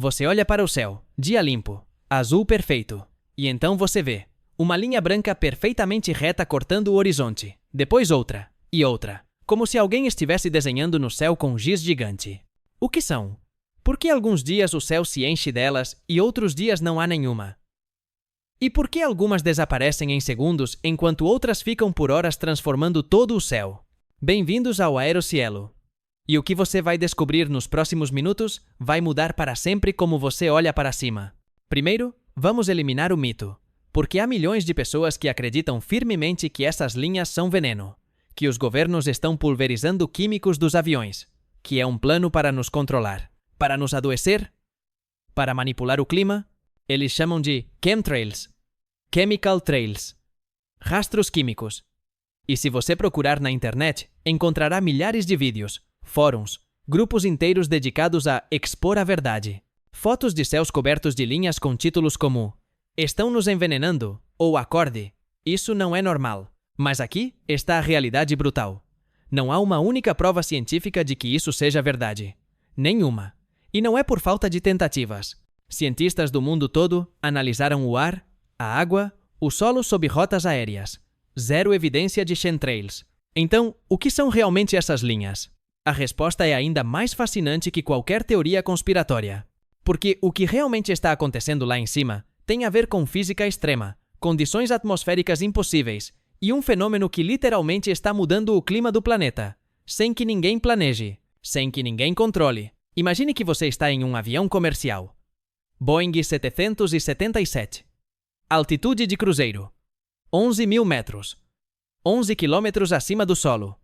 Você olha para o céu, dia limpo, azul perfeito, e então você vê uma linha branca perfeitamente reta cortando o horizonte, depois outra, e outra, como se alguém estivesse desenhando no céu com giz gigante. O que são? Por que alguns dias o céu se enche delas e outros dias não há nenhuma? E por que algumas desaparecem em segundos enquanto outras ficam por horas transformando todo o céu? Bem-vindos ao Aerocielo. E o que você vai descobrir nos próximos minutos vai mudar para sempre como você olha para cima. Primeiro, vamos eliminar o mito. Porque há milhões de pessoas que acreditam firmemente que essas linhas são veneno, que os governos estão pulverizando químicos dos aviões, que é um plano para nos controlar, para nos adoecer, para manipular o clima. Eles chamam de chemtrails, chemical trails, rastros químicos. E se você procurar na internet, encontrará milhares de vídeos, fóruns, grupos inteiros dedicados a expor a verdade. Fotos de céus cobertos de linhas com títulos como "Estão nos envenenando" ou "Acorde". Isso não é normal. Mas aqui está a realidade brutal. Não há uma única prova científica de que isso seja verdade. Nenhuma. E não é por falta de tentativas. Cientistas do mundo todo analisaram o ar, a água, o solo sob rotas aéreas. Zero evidência de chemtrails. Então, o que são realmente essas linhas? A resposta é ainda mais fascinante que qualquer teoria conspiratória. Porque o que realmente está acontecendo lá em cima tem a ver com física extrema, condições atmosféricas impossíveis e um fenômeno que literalmente está mudando o clima do planeta, sem que ninguém planeje, sem que ninguém controle. Imagine que você está em um avião comercial. Boeing 777. Altitude de cruzeiro: 11.000 metros. 11 quilômetros acima do solo.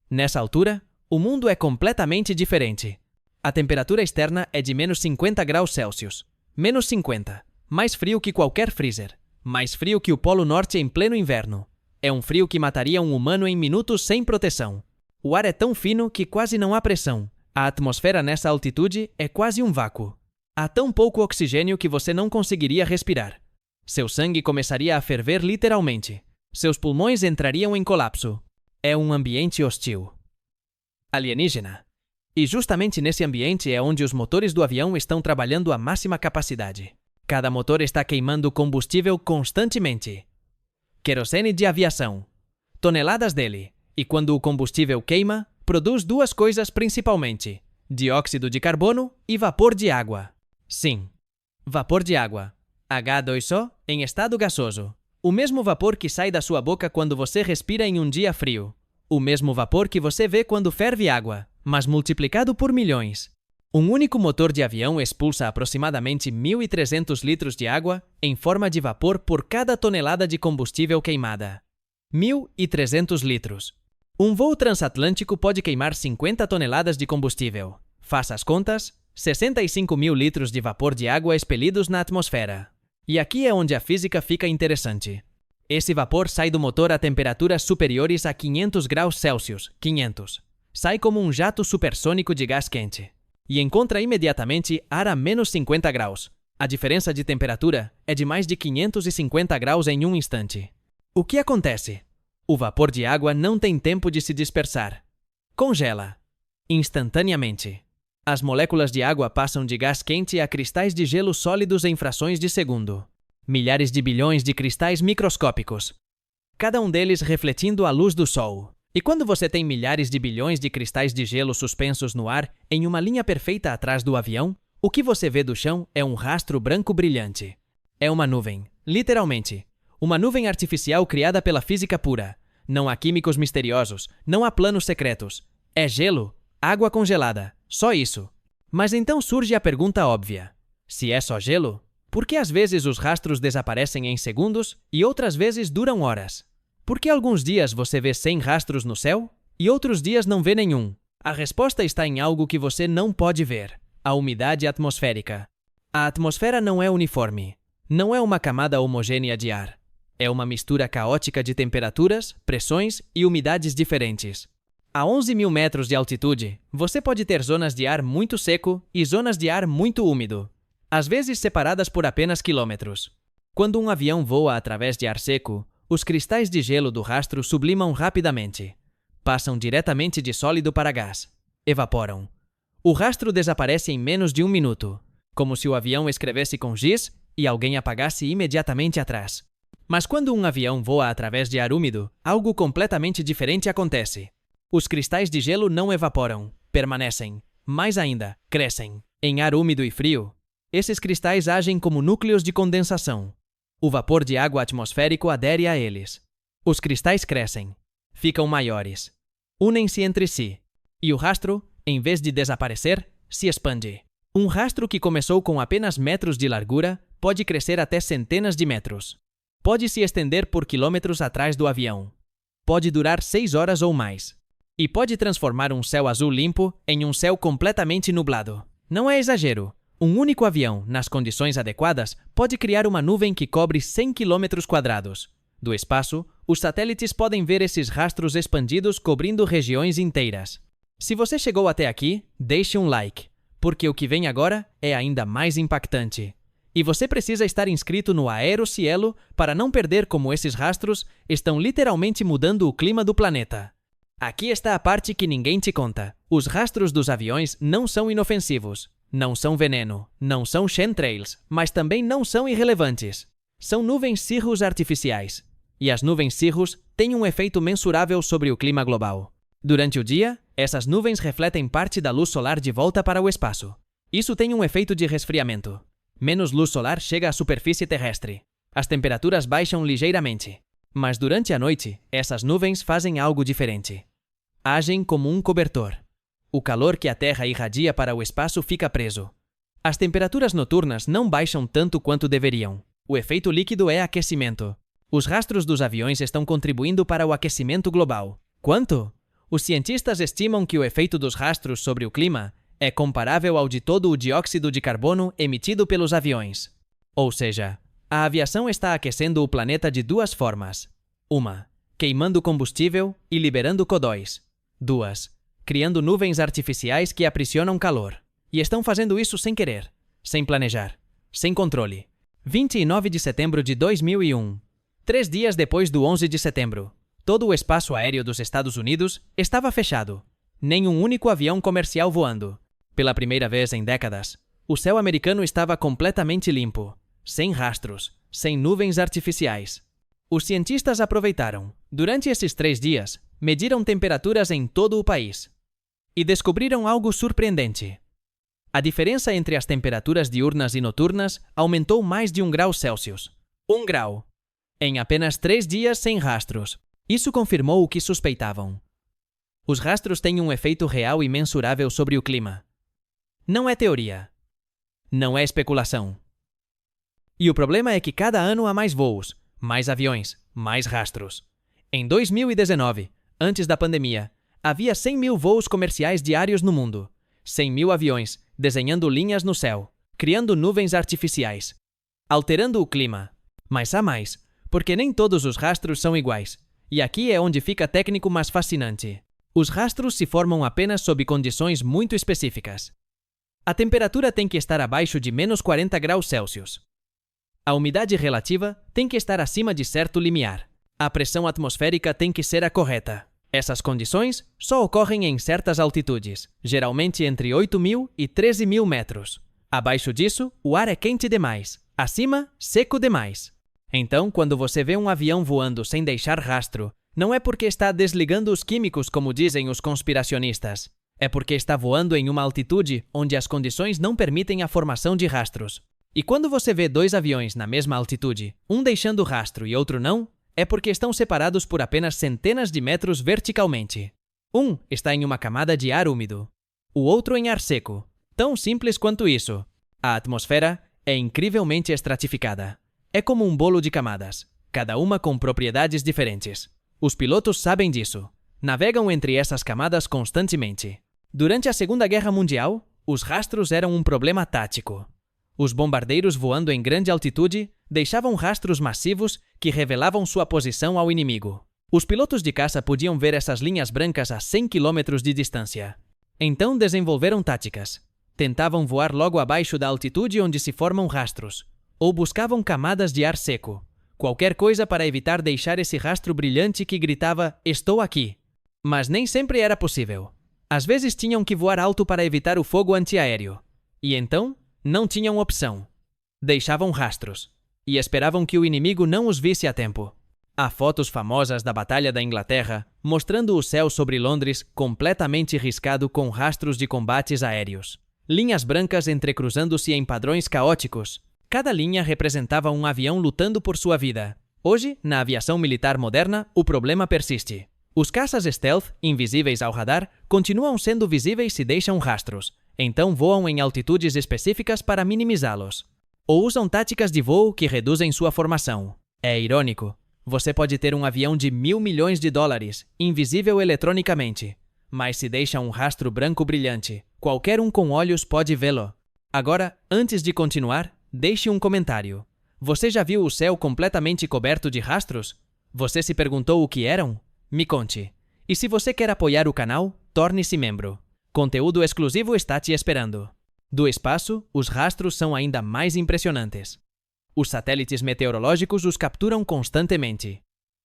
Nessa altura, o mundo é completamente diferente. A temperatura externa é de menos 50 graus Celsius. Menos 50. Mais frio que qualquer freezer. Mais frio que o Polo Norte em pleno inverno. É um frio que mataria um humano em minutos sem proteção. O ar é tão fino que quase não há pressão. A atmosfera nessa altitude é quase um vácuo. Há tão pouco oxigênio que você não conseguiria respirar. Seu sangue começaria a ferver literalmente. Seus pulmões entrariam em colapso. É um ambiente hostil. Alienígena. E justamente nesse ambiente é onde os motores do avião estão trabalhando à máxima capacidade. Cada motor está queimando combustível constantemente. Querosene de aviação. Toneladas dele. E quando o combustível queima, produz duas coisas principalmente: dióxido de carbono e vapor de água. Sim, vapor de água. H2O em estado gasoso. O mesmo vapor que sai da sua boca quando você respira em um dia frio. O mesmo vapor que você vê quando ferve água, mas multiplicado por milhões. Um único motor de avião expulsa aproximadamente 1.300 litros de água em forma de vapor por cada tonelada de combustível queimada. 1.300 litros. Um voo transatlântico pode queimar 50 toneladas de combustível. Faça as contas: 65.000 litros de vapor de água expelidos na atmosfera. E aqui é onde a física fica interessante. Esse vapor sai do motor a temperaturas superiores a 500 graus Celsius. 500. Sai como um jato supersônico de gás quente. E encontra imediatamente ar a menos 50 graus. A diferença de temperatura é de mais de 550 graus em um instante. O que acontece? O vapor de água não tem tempo de se dispersar. Congela. Instantaneamente. As moléculas de água passam de gás quente a cristais de gelo sólidos em frações de segundo. Milhares de bilhões de cristais microscópicos. Cada um deles refletindo a luz do sol. E quando você tem milhares de bilhões de cristais de gelo suspensos no ar em uma linha perfeita atrás do avião, o que você vê do chão é um rastro branco brilhante. É uma nuvem, literalmente. Uma nuvem artificial criada pela física pura. Não há químicos misteriosos, não há planos secretos. É gelo, água congelada, só isso. Mas então surge a pergunta óbvia. Se é só gelo, por que às vezes os rastros desaparecem em segundos e outras vezes duram horas? Por que alguns dias você vê 100 rastros no céu e outros dias não vê nenhum? A resposta está em algo que você não pode ver: a umidade atmosférica. A atmosfera não é uniforme. Não é uma camada homogênea de ar. É uma mistura caótica de temperaturas, pressões e umidades diferentes. A 11.000 metros de altitude, você pode ter zonas de ar muito seco e zonas de ar muito úmido, às vezes separadas por apenas quilômetros. Quando um avião voa através de ar seco, os cristais de gelo do rastro sublimam rapidamente. Passam diretamente de sólido para gás. Evaporam. O rastro desaparece em menos de um minuto. como se o avião escrevesse com giz e alguém apagasse imediatamente atrás. Mas quando um avião voa através de ar úmido, algo completamente diferente acontece. Os cristais de gelo não evaporam, permanecem. Mais ainda, crescem. Em ar úmido e frio, esses cristais agem como núcleos de condensação. O vapor de água atmosférico adere a eles. Os cristais crescem, ficam maiores, unem-se entre si, e o rastro, em vez de desaparecer, se expande. Um rastro que começou com apenas metros de largura pode crescer até centenas de metros. Pode se estender por quilômetros atrás do avião. Pode durar 6 horas ou mais. E pode transformar um céu azul limpo em um céu completamente nublado. Não é exagero. Um único avião, nas condições adequadas, pode criar uma nuvem que cobre 100 km². Do espaço, os satélites podem ver esses rastros expandidos cobrindo regiões inteiras. Se você chegou até aqui, deixe um like, porque o que vem agora é ainda mais impactante. E você precisa estar inscrito no Aerocielo para não perder como esses rastros estão literalmente mudando o clima do planeta. Aqui está a parte que ninguém te conta. Os rastros dos aviões não são inofensivos, não são veneno, não são chemtrails, mas também não são irrelevantes. São nuvens cirrus artificiais. E as nuvens cirrus têm um efeito mensurável sobre o clima global. Durante o dia, essas nuvens refletem parte da luz solar de volta para o espaço. Isso tem um efeito de resfriamento. Menos luz solar chega à superfície terrestre. As temperaturas baixam ligeiramente. Mas durante a noite, essas nuvens fazem algo diferente. Agem como um cobertor. O calor que a Terra irradia para o espaço fica preso. As temperaturas noturnas não baixam tanto quanto deveriam. O efeito líquido é aquecimento. Os rastros dos aviões estão contribuindo para o aquecimento global. Quanto? Os cientistas estimam que o efeito dos rastros sobre o clima é comparável ao de todo o dióxido de carbono emitido pelos aviões. Ou seja, a aviação está aquecendo o planeta de duas formas. 1. Queimando combustível e liberando CO2. 2. Criando nuvens artificiais que aprisionam calor. E estão fazendo isso sem querer, sem planejar, sem controle. 29 de setembro de 2001. 3 dias depois do 11 de setembro. Todo o espaço aéreo dos Estados Unidos estava fechado. Nem um único avião comercial voando. Pela primeira vez em décadas, o céu americano estava completamente limpo, sem rastros, sem nuvens artificiais. Os cientistas aproveitaram. Durante esses 3 dias, mediram temperaturas em todo o país. E descobriram algo surpreendente. A diferença entre as temperaturas diurnas e noturnas aumentou mais de 1 grau Celsius. 1 grau. Em apenas 3 dias sem rastros. Isso confirmou o que suspeitavam. Os rastros têm um efeito real e mensurável sobre o clima. Não é teoria. Não é especulação. E o problema é que cada ano há mais voos, mais aviões, mais rastros. Em 2019, antes da pandemia, havia 100 mil voos comerciais diários no mundo. 100 mil aviões, desenhando linhas no céu, criando nuvens artificiais, alterando o clima. Mas há mais, porque nem todos os rastros são iguais. E aqui é onde fica técnico mas fascinante. Os rastros se formam apenas sob condições muito específicas. A temperatura tem que estar abaixo de menos 40 graus Celsius. A umidade relativa tem que estar acima de certo limiar. A pressão atmosférica tem que ser a correta. Essas condições só ocorrem em certas altitudes, geralmente entre 8.000 e 13.000 metros. Abaixo disso, o ar é quente demais. Acima, seco demais. Então, quando você vê um avião voando sem deixar rastro, não é porque está desligando os químicos como dizem os conspiracionistas. É porque está voando em uma altitude onde as condições não permitem a formação de rastros. E quando você vê 2 aviões na mesma altitude, um deixando rastro e outro não, é porque estão separados por apenas centenas de metros verticalmente. Um está em uma camada de ar úmido, o outro em ar seco. Tão simples quanto isso. A atmosfera é incrivelmente estratificada. É como um bolo de camadas, cada uma com propriedades diferentes. Os pilotos sabem disso. Navegam entre essas camadas constantemente. Durante a Segunda Guerra Mundial, os rastros eram um problema tático. Os bombardeiros voando em grande altitude deixavam rastros massivos que revelavam sua posição ao inimigo. Os pilotos de caça podiam ver essas linhas brancas a 100 km de distância. Então desenvolveram táticas. Tentavam voar logo abaixo da altitude onde se formam rastros, ou buscavam camadas de ar seco. Qualquer coisa para evitar deixar esse rastro brilhante que gritava "Estou aqui". Mas nem sempre era possível. Às vezes tinham que voar alto para evitar o fogo antiaéreo. E então, Não tinham opção. Deixavam rastros. E esperavam que o inimigo não os visse a tempo. Há fotos famosas da Batalha da Inglaterra mostrando o céu sobre Londres completamente riscado com rastros de combates aéreos. Linhas brancas entrecruzando-se em padrões caóticos. Cada linha representava um avião lutando por sua vida. Hoje, na aviação militar moderna, o problema persiste. Os caças stealth, invisíveis ao radar, continuam sendo visíveis se deixam rastros. Então voam em altitudes específicas para minimizá-los. Ou usam táticas de voo que reduzem sua formação. É irônico. Você pode ter um avião de $1.000 milhões, invisível eletronicamente, mas se deixa um rastro branco brilhante, qualquer um com olhos pode vê-lo. Agora, antes de continuar, deixe um comentário. Você já viu o céu completamente coberto de rastros? Você se perguntou o que eram? Me conte. E se você quer apoiar o canal, torne-se membro. Conteúdo exclusivo está te esperando. Do espaço, os rastros são ainda mais impressionantes. Os satélites meteorológicos os capturam constantemente.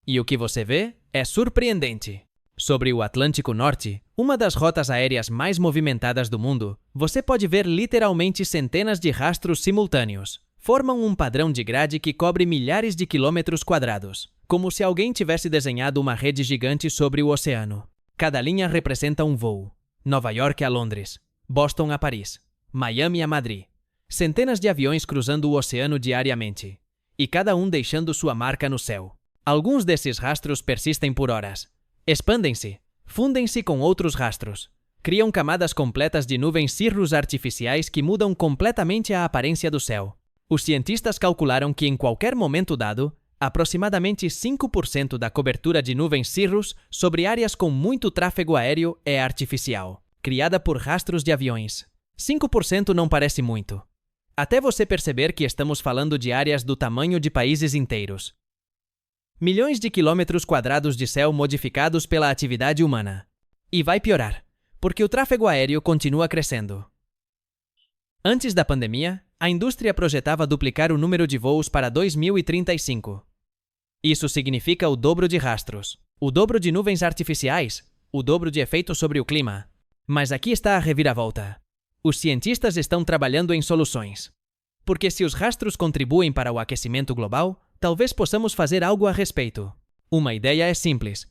E o que você vê é surpreendente. Sobre o Atlântico Norte, uma das rotas aéreas mais movimentadas do mundo, você pode ver literalmente centenas de rastros simultâneos. Formam um padrão de grade que cobre milhares de quilômetros quadrados, como se alguém tivesse desenhado uma rede gigante sobre o oceano. Cada linha representa um voo. Nova York a Londres, Boston a Paris, Miami a Madrid. Centenas de aviões cruzando o oceano diariamente, e cada um deixando sua marca no céu. Alguns desses rastros persistem por horas. Expandem-se, fundem-se com outros rastros. Criam camadas completas de nuvens cirrus artificiais que mudam completamente a aparência do céu. Os cientistas calcularam que em qualquer momento dado, aproximadamente 5% da cobertura de nuvens cirrus sobre áreas com muito tráfego aéreo é artificial, criada por rastros de aviões. 5% não parece muito. Até você perceber que estamos falando de áreas do tamanho de países inteiros. Milhões de quilômetros quadrados de céu modificados pela atividade humana. E vai piorar, porque o tráfego aéreo continua crescendo. Antes da pandemia, a indústria projetava duplicar o número de voos para 2035. Isso significa o dobro de rastros, o dobro de nuvens artificiais, o dobro de efeito sobre o clima. Mas aqui está a reviravolta. Os cientistas estão trabalhando em soluções. Porque se os rastros contribuem para o aquecimento global, talvez possamos fazer algo a respeito. Uma ideia é simples: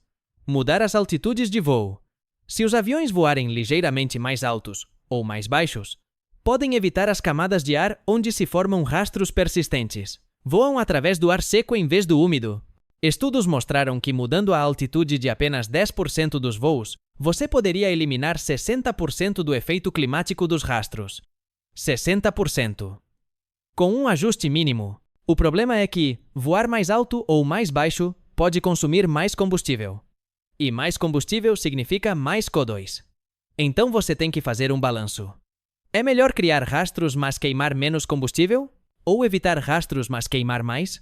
mudar as altitudes de voo. Se os aviões voarem ligeiramente mais altos ou mais baixos, podem evitar as camadas de ar onde se formam rastros persistentes. Voam através do ar seco em vez do úmido. Estudos mostraram que mudando a altitude de apenas 10% dos voos, você poderia eliminar 60% do efeito climático dos rastros. 60%. Com um ajuste mínimo. O problema é que voar mais alto ou mais baixo pode consumir mais combustível. E mais combustível significa mais CO2. Então você tem que fazer um balanço. É melhor criar rastros mas queimar menos combustível? Ou evitar rastros mas queimar mais?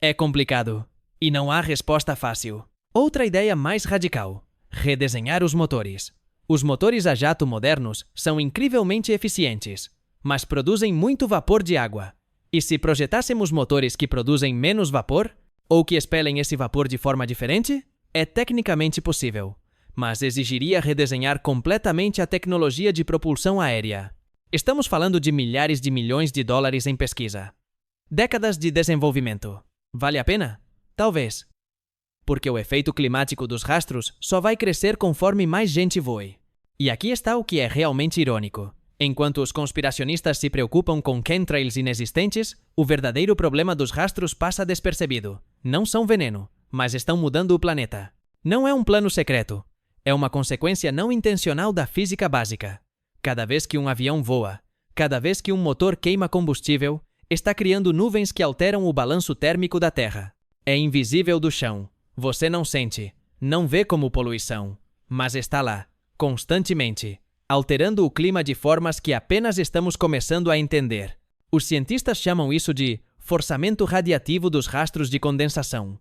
É complicado. E não há resposta fácil. Outra ideia mais radical: redesenhar os motores. Os motores a jato modernos são incrivelmente eficientes, mas produzem muito vapor de água. E se projetássemos motores que produzem menos vapor, ou que expelem esse vapor de forma diferente, é tecnicamente possível, mas exigiria redesenhar completamente a tecnologia de propulsão aérea. Estamos falando de milhares de milhões de dólares em pesquisa. Décadas de desenvolvimento. Vale a pena? Talvez. Porque o efeito climático dos rastros só vai crescer conforme mais gente voe. E aqui está o que é realmente irônico. Enquanto os conspiracionistas se preocupam com chemtrails inexistentes, o verdadeiro problema dos rastros passa despercebido. Não são veneno, mas estão mudando o planeta. Não é um plano secreto. É uma consequência não intencional da física básica. Cada vez que um avião voa, cada vez que um motor queima combustível, está criando nuvens que alteram o balanço térmico da Terra. É invisível do chão. Você não sente, não vê como poluição, mas está lá, constantemente, alterando o clima de formas que apenas estamos começando a entender. Os cientistas chamam isso de forçamento radiativo dos rastros de condensação.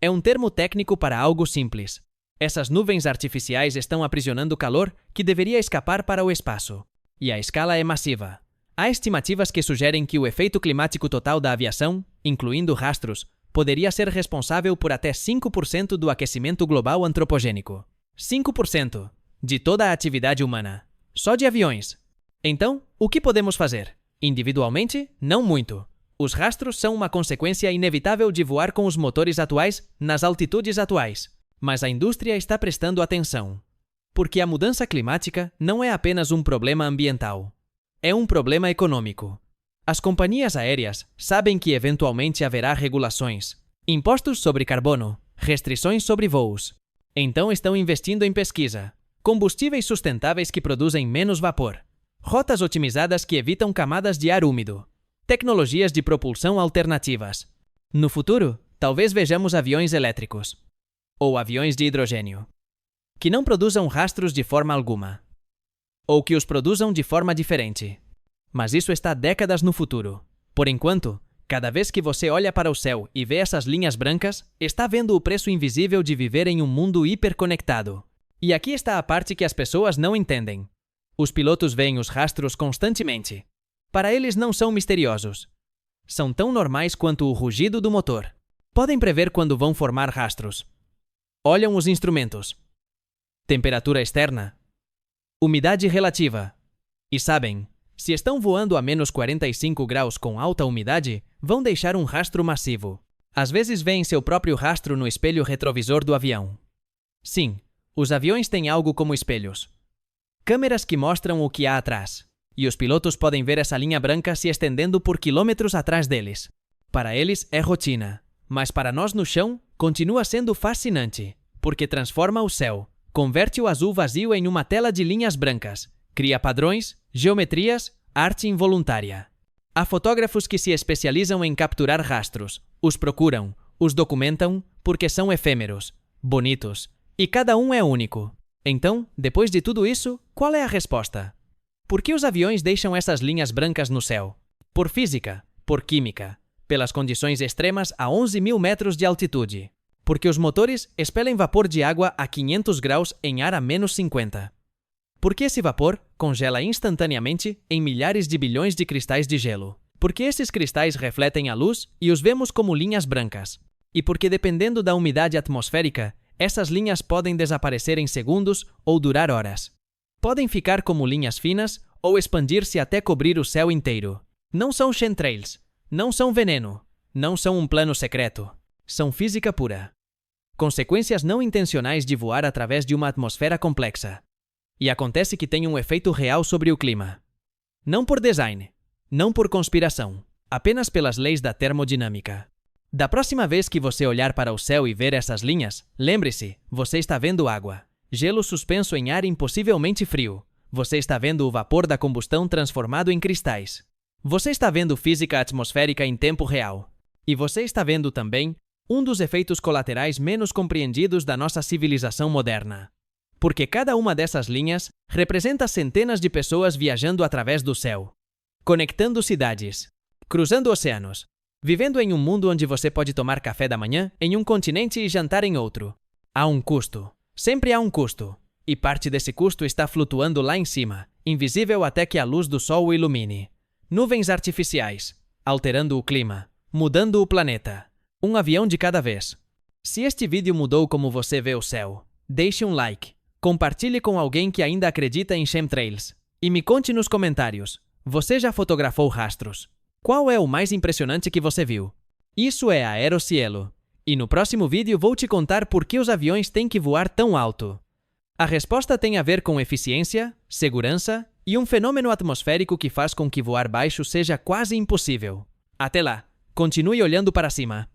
É um termo técnico para algo simples. Essas nuvens artificiais estão aprisionando calor que deveria escapar para o espaço. E a escala é massiva. Há estimativas que sugerem que o efeito climático total da aviação, incluindo rastros, poderia ser responsável por até 5% do aquecimento global antropogênico. 5% de toda a atividade humana. Só de aviões. Então, o que podemos fazer? Individualmente, não muito. Os rastros são uma consequência inevitável de voar com os motores atuais nas altitudes atuais. Mas a indústria está prestando atenção. Porque a mudança climática não é apenas um problema ambiental. É um problema econômico. As companhias aéreas sabem que eventualmente haverá regulações, impostos sobre carbono, restrições sobre voos. Então estão investindo em pesquisa, combustíveis sustentáveis que produzem menos vapor, rotas otimizadas que evitam camadas de ar úmido, tecnologias de propulsão alternativas. No futuro, talvez vejamos aviões elétricos ou aviões de hidrogênio que não produzam rastros de forma alguma, ou que os produzam de forma diferente. Mas isso está décadas no futuro. Por enquanto, cada vez que você olha para o céu e vê essas linhas brancas, está vendo o preço invisível de viver em um mundo hiperconectado. E aqui está a parte que as pessoas não entendem. Os pilotos veem os rastros constantemente. Para eles não são misteriosos. São tão normais quanto o rugido do motor. Podem prever quando vão formar rastros. Olham os instrumentos. Temperatura externa. Umidade relativa. E sabem, se estão voando a menos 45 graus com alta umidade, vão deixar um rastro massivo. Às vezes veem seu próprio rastro no espelho retrovisor do avião. Sim, os aviões têm algo como espelhos. Câmeras que mostram o que há atrás. E os pilotos podem ver essa linha branca se estendendo por quilômetros atrás deles. Para eles é rotina, mas para nós no chão continua sendo fascinante, porque transforma o céu, converte o azul vazio em uma tela de linhas brancas, cria padrões, geometrias, arte involuntária. Há fotógrafos que se especializam em capturar rastros, os procuram, os documentam, porque são efêmeros, bonitos, e cada um é único. Então, depois de tudo isso, qual é a resposta? Por que os aviões deixam essas linhas brancas no céu? Por física, por química, pelas condições extremas a 11.000 metros de altitude. Porque os motores expelem vapor de água a 500 graus em ar a menos 50. Porque esse vapor congela instantaneamente em milhares de bilhões de cristais de gelo. Porque esses cristais refletem a luz e os vemos como linhas brancas. E porque dependendo da umidade atmosférica, essas linhas podem desaparecer em segundos ou durar horas. Podem ficar como linhas finas ou expandir-se até cobrir o céu inteiro. Não são chemtrails, não são veneno, não são um plano secreto. São física pura. Consequências não intencionais de voar através de uma atmosfera complexa. E acontece que tem um efeito real sobre o clima. Não por design, não por conspiração, apenas pelas leis da termodinâmica. Da próxima vez que você olhar para o céu e ver essas linhas, lembre-se, você está vendo água, gelo suspenso em ar impossivelmente frio. Você está vendo o vapor da combustão transformado em cristais. Você está vendo física atmosférica em tempo real. E você está vendo também um dos efeitos colaterais menos compreendidos da nossa civilização moderna. Porque cada uma dessas linhas representa centenas de pessoas viajando através do céu, conectando cidades, cruzando oceanos, vivendo em um mundo onde você pode tomar café da manhã em um continente e jantar em outro. Há um custo. Sempre há um custo. E parte desse custo está flutuando lá em cima, invisível até que a luz do sol o ilumine. Nuvens artificiais, alterando o clima, mudando o planeta. Um avião de cada vez. Se este vídeo mudou como você vê o céu, deixe um like, compartilhe com alguém que ainda acredita em chemtrails. E me conte nos comentários, você já fotografou rastros? Qual é o mais impressionante que você viu? Isso é Aerocielo. E no próximo vídeo vou te contar por que os aviões têm que voar tão alto. A resposta tem a ver com eficiência, segurança e um fenômeno atmosférico que faz com que voar baixo seja quase impossível. Até lá, continue olhando para cima.